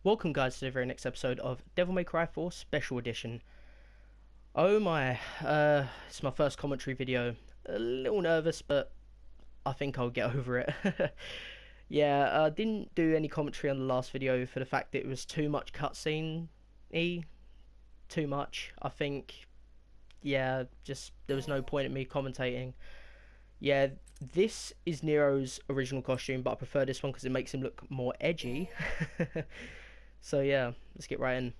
Welcome guys to the very next episode of Devil May Cry 4 Special Edition. Oh my, it's my first commentary video. A little nervous, but I think I'll get over it. Yeah, I didn't do any commentary on the last video for the fact that it was too much cutscene-y. Too much. I think, yeah, just there was no point in me commentating. Yeah, this is Nero's original costume, but I prefer this one because it makes him look more edgy. So yeah, let's get right in.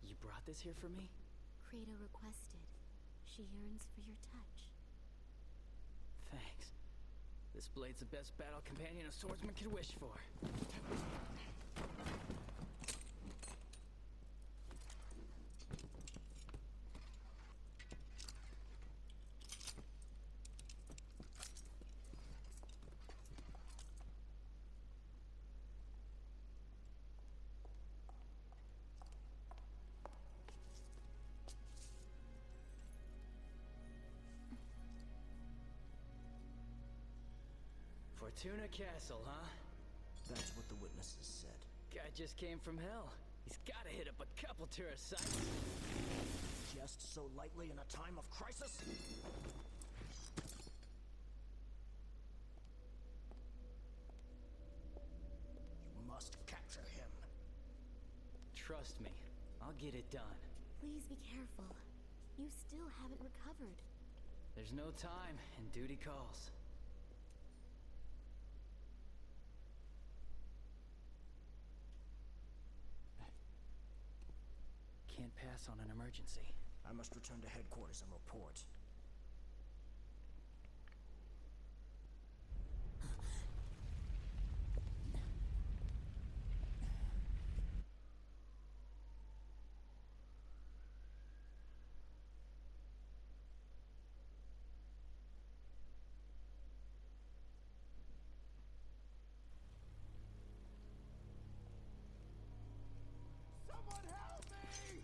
You brought this here for me? Kratos requested. She yearns for your touch. Thanks. This blade's the best battle companion a swordsman could wish for. Fortuna Castle, huh? That's what the witnesses said. Guy just came from hell. He's gotta hit up a couple tourist sites. Just so lightly in a time of crisis? You must capture him. Trust me, I'll get it done. Please be careful. You still haven't recovered. There's no time, and duty calls. Can't pass on an emergency. I must return to headquarters and report. Someone help me!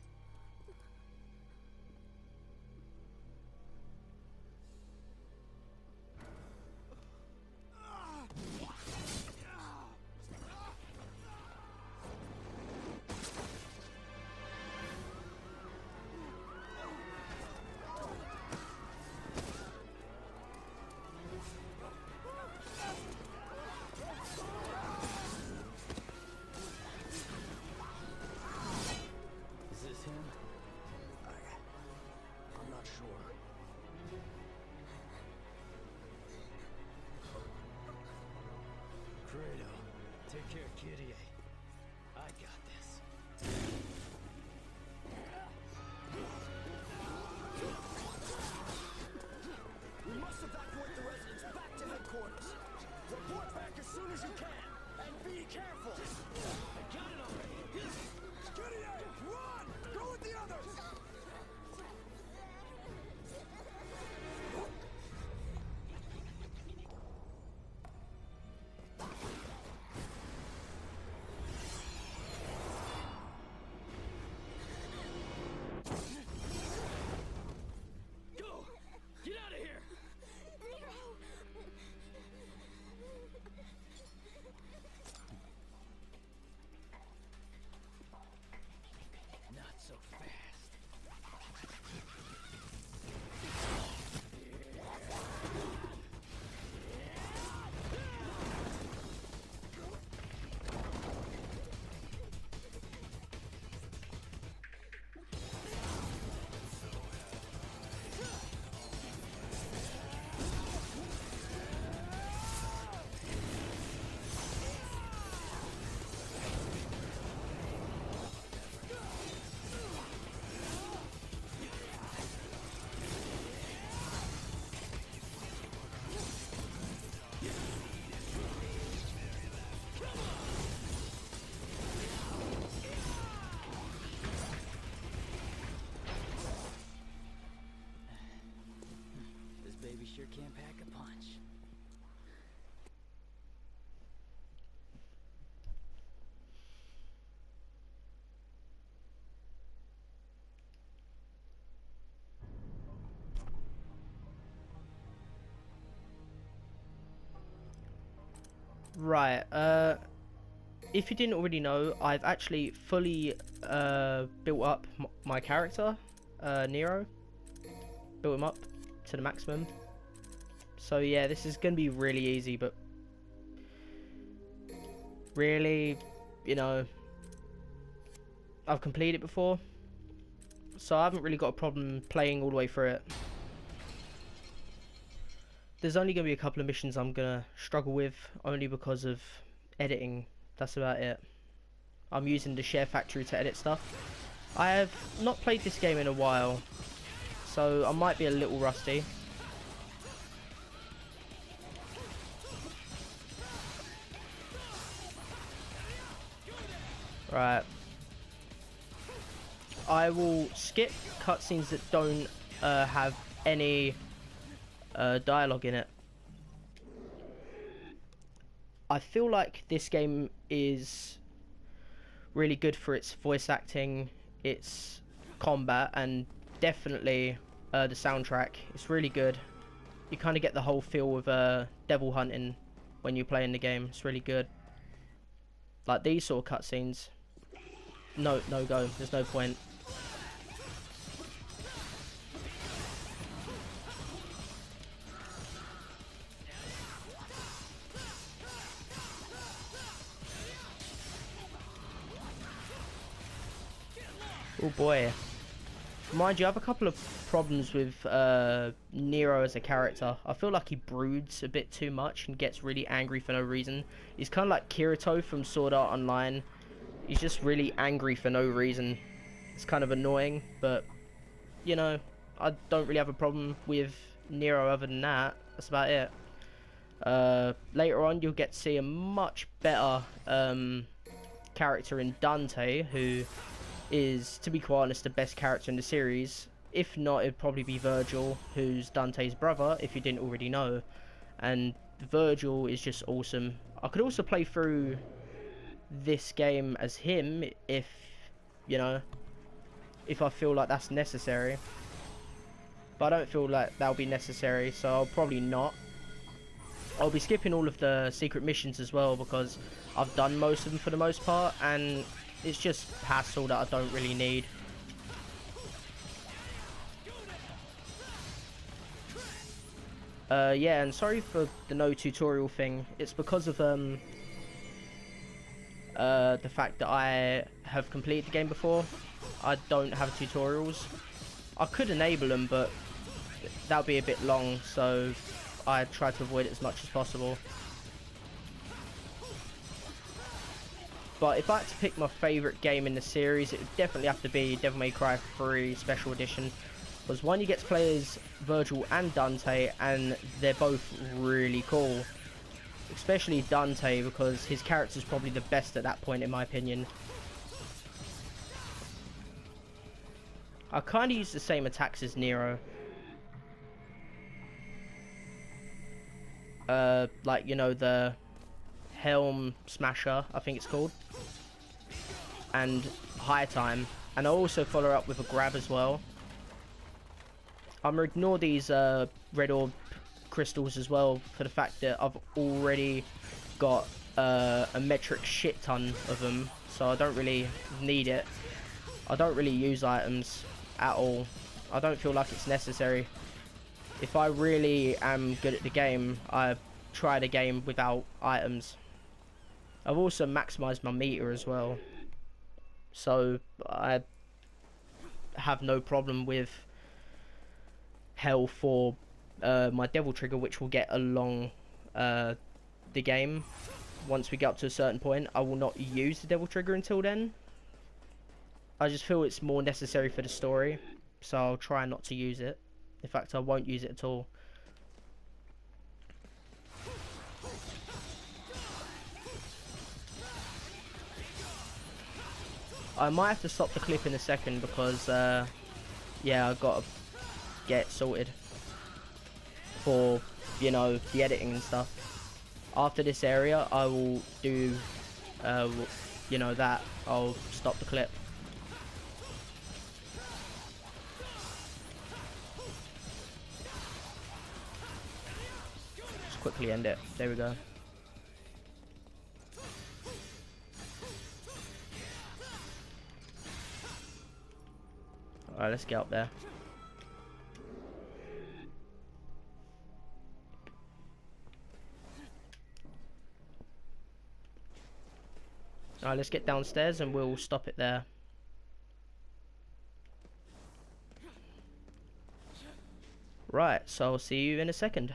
Is this him? I'm not sure. Kratos, take care of Kyrie. I got this. We must evacuate the residents back to headquarters. Report back as soon as you can. And be careful! I got it already. Gideon, run! Go with the others! Right, if you didn't already know, I've actually fully built up my character, Nero. Built him up to the maximum. So yeah, this is going to be really easy, but really, you know, I've completed it before, so I haven't really got a problem playing all the way through it. There's only going to be a couple of missions I'm going to struggle with, only because of editing. That's about it. I'm using the SHAREfactory to edit stuff. I have not played this game in a while, so I might be a little rusty. Right. I will skip cutscenes that don't have any dialogue in it. I feel like this game is really good for its voice acting, its combat, and definitely the soundtrack. It's really good. You kind of get the whole feel of devil hunting when you're playing the game. It's really good. Like these sort of cutscenes, no go. There's no point. Oh boy. Mind you, I have a couple of problems with Nero as a character. I feel like he broods a bit too much and gets really angry for no reason. He's kind of like Kirito from Sword Art Online. He's just really angry for no reason. It's kind of annoying, but, you know, I don't really have a problem with Nero other than that. That's about it. Later on, you'll get to see a much better character in Dante, who is, to be quite honest, the best character in the series. If not, it'd probably be Virgil, who's Dante's brother, if you didn't already know. And Virgil is just awesome. I could also play through this game as him, if, you know, if I feel like that's necessary. But I don't feel like that'll be necessary, so I'll probably not. I'll be skipping all of the secret missions as well, because I've done most of them for the most part, and it's just hassle that I don't really need. Yeah, and sorry for the no tutorial thing. It's because of the fact that I have completed the game before. I don't have tutorials. I could enable them, but that would be a bit long, so I try to avoid it as much as possible. But if I had to pick my favourite game in the series, it would definitely have to be Devil May Cry 3 Special Edition. Because one, you get to play as Virgil and Dante, and they're both really cool. Especially Dante, because his character's probably the best at that point, in my opinion. I kind of use the same attacks as Nero. Like, you know, the Helm Smasher, I think it's called, and High Time, and I'll also follow up with a grab as well. I'm gonna ignore these red orb crystals as well, for the fact that I've already got a metric shit ton of them, so I don't really need it. I don't really use items at all. I don't feel like it's necessary. If I really am good at the game, I try the game without items. I've also maximised my meter as well, so I have no problem with health for my devil trigger, which will get along the game. Once we get up to a certain point, I will not use the devil trigger until then. I just feel it's more necessary for the story, so I'll try not to use it. In fact, I won't use it at all. I might have to stop the clip in a second because, yeah, I've got to get sorted for, you know, the editing and stuff. After this area, I will do, you know, that. I'll stop the clip. Just quickly end it. There we go. Alright, let's get up there. Alright, let's get downstairs and we'll stop it there. Right, so I'll see you in a second.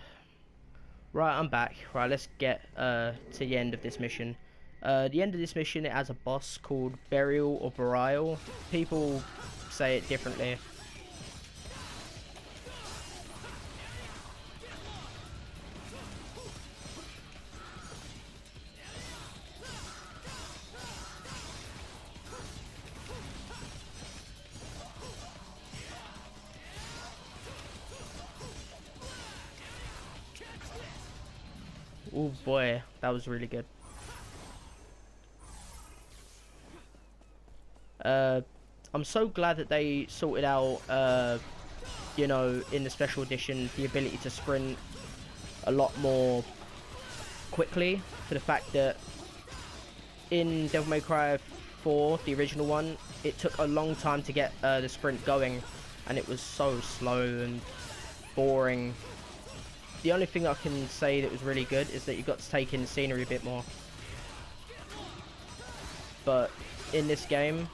Right, I'm back. Right, let's get to the end of this mission. The end of this mission, it has a boss called Burial or Burial. People say it differently. Oh boy, that was really good. I'm so glad that they sorted out, you know, in the special edition, the ability to sprint a lot more quickly, for the fact that in Devil May Cry 4, the original one, it took a long time to get the sprint going, and it was so slow and boring. The only thing I can say that was really good is that you got to take in the scenery a bit more. But in this game,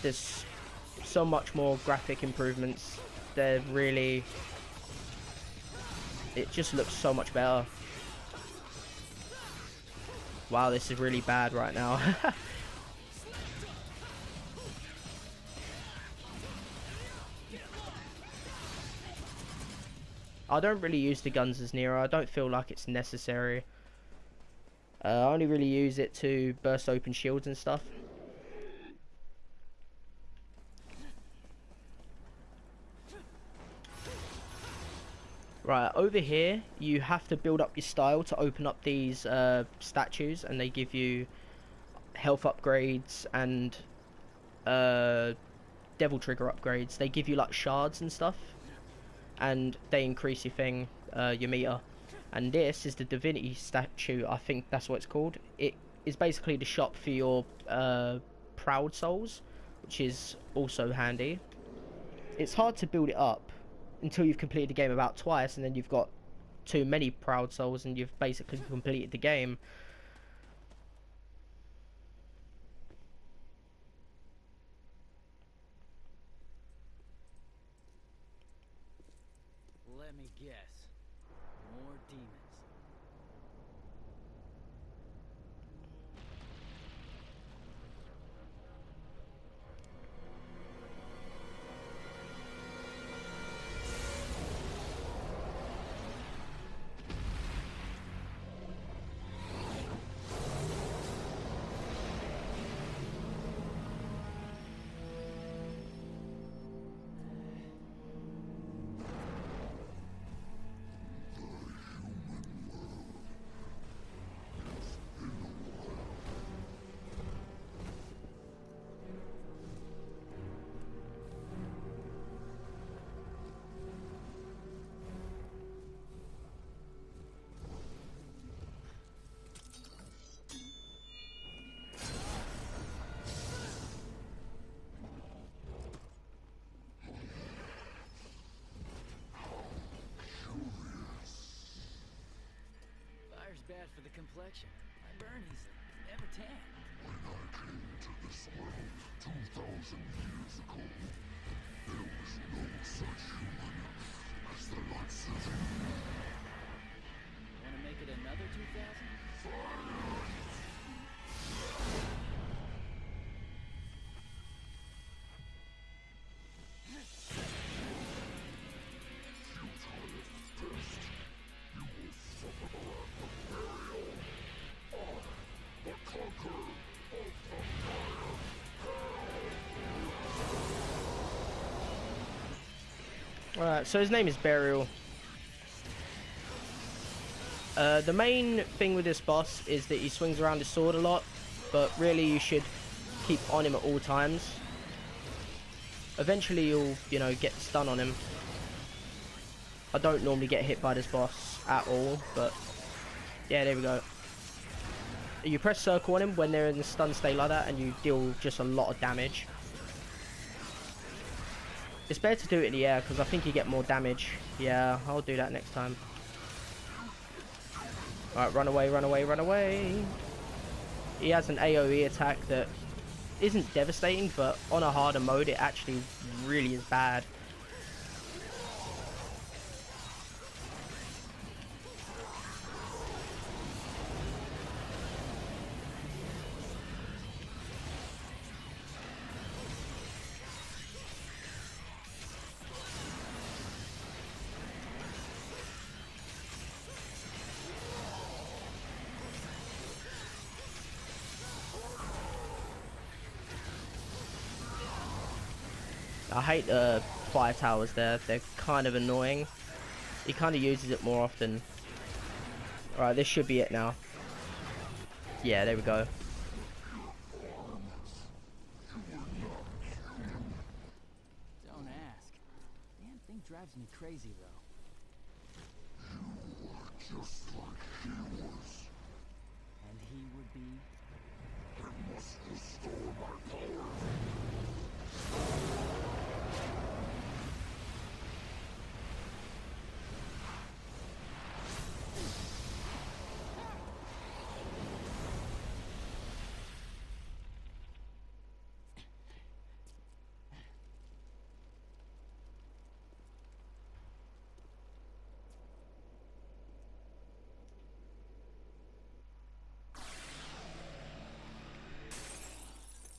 there's so much more graphic improvements. They're really... It just looks so much better. Wow, this is really bad right now. I don't really use the guns as Nero. I don't feel like it's necessary. I only really use it to burst open shields and stuff. Right, over here, you have to build up your style to open up these statues, and they give you health upgrades and devil trigger upgrades. They give you like shards and stuff, and they increase your thing, your meter. And this is the divinity statue, I think that's what it's called. It is basically the shop for your proud souls, which is also handy. It's hard to build it up until you've completed the game about twice, and then you've got too many proud souls and you've basically completed the game. Let me guess. More demons. Bad for the complexion. I burn easily. Never tan. When I came to this world 2,000 years ago, there was no such human as the likes of you. Want to make it another 2,000? Alright, so his name is Burial. The main thing with this boss is that he swings around his sword a lot, but really you should keep on him at all times. Eventually you'll, you know, get stun on him. I don't normally get hit by this boss at all, but yeah, there we go. You press circle on him when they're in the stun state like that, and you deal just a lot of damage. It's better to do it in the air because I think you get more damage. Yeah, I'll do that next time. Alright, run away, run away, run away. He has an AoE attack that isn't devastating, but on a harder mode it actually really is bad. I hate the fire towers there, they're kind of annoying. He kind of uses it more often. Alright, this should be it now. Yeah, there we go. Don't ask. Damn thing drives me crazy, though. You are just like he was. And he would be... I must restore my power.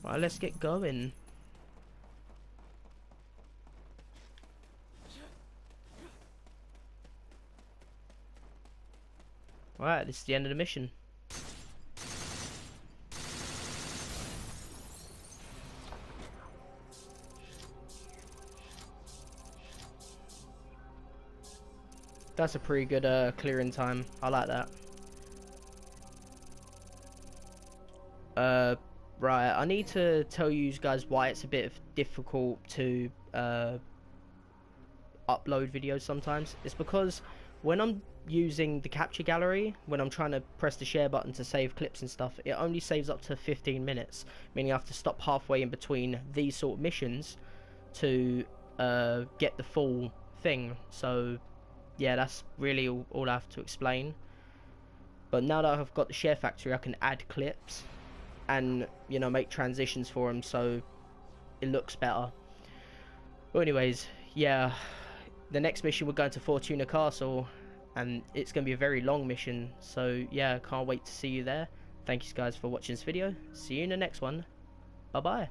Right, let's get going. Alright, this is the end of the mission. That's a pretty good clearing time. I like that. Right, I need to tell you guys why it's a bit difficult to upload videos sometimes. It's because when I'm using the capture gallery, when I'm trying to press the share button to save clips and stuff, it only saves up to 15 minutes, meaning I have to stop halfway in between these sort of missions to get the full thing. So yeah, that's really all I have to explain. But now that I've got the SHAREfactory, I can add clips and, you know, make transitions for them so it looks better. But anyways, yeah, the next mission we're going to Fortuna Castle, and it's going to be a very long mission, so yeah, can't wait to see you there. Thank you guys for watching this video. See you in the next one. Bye bye.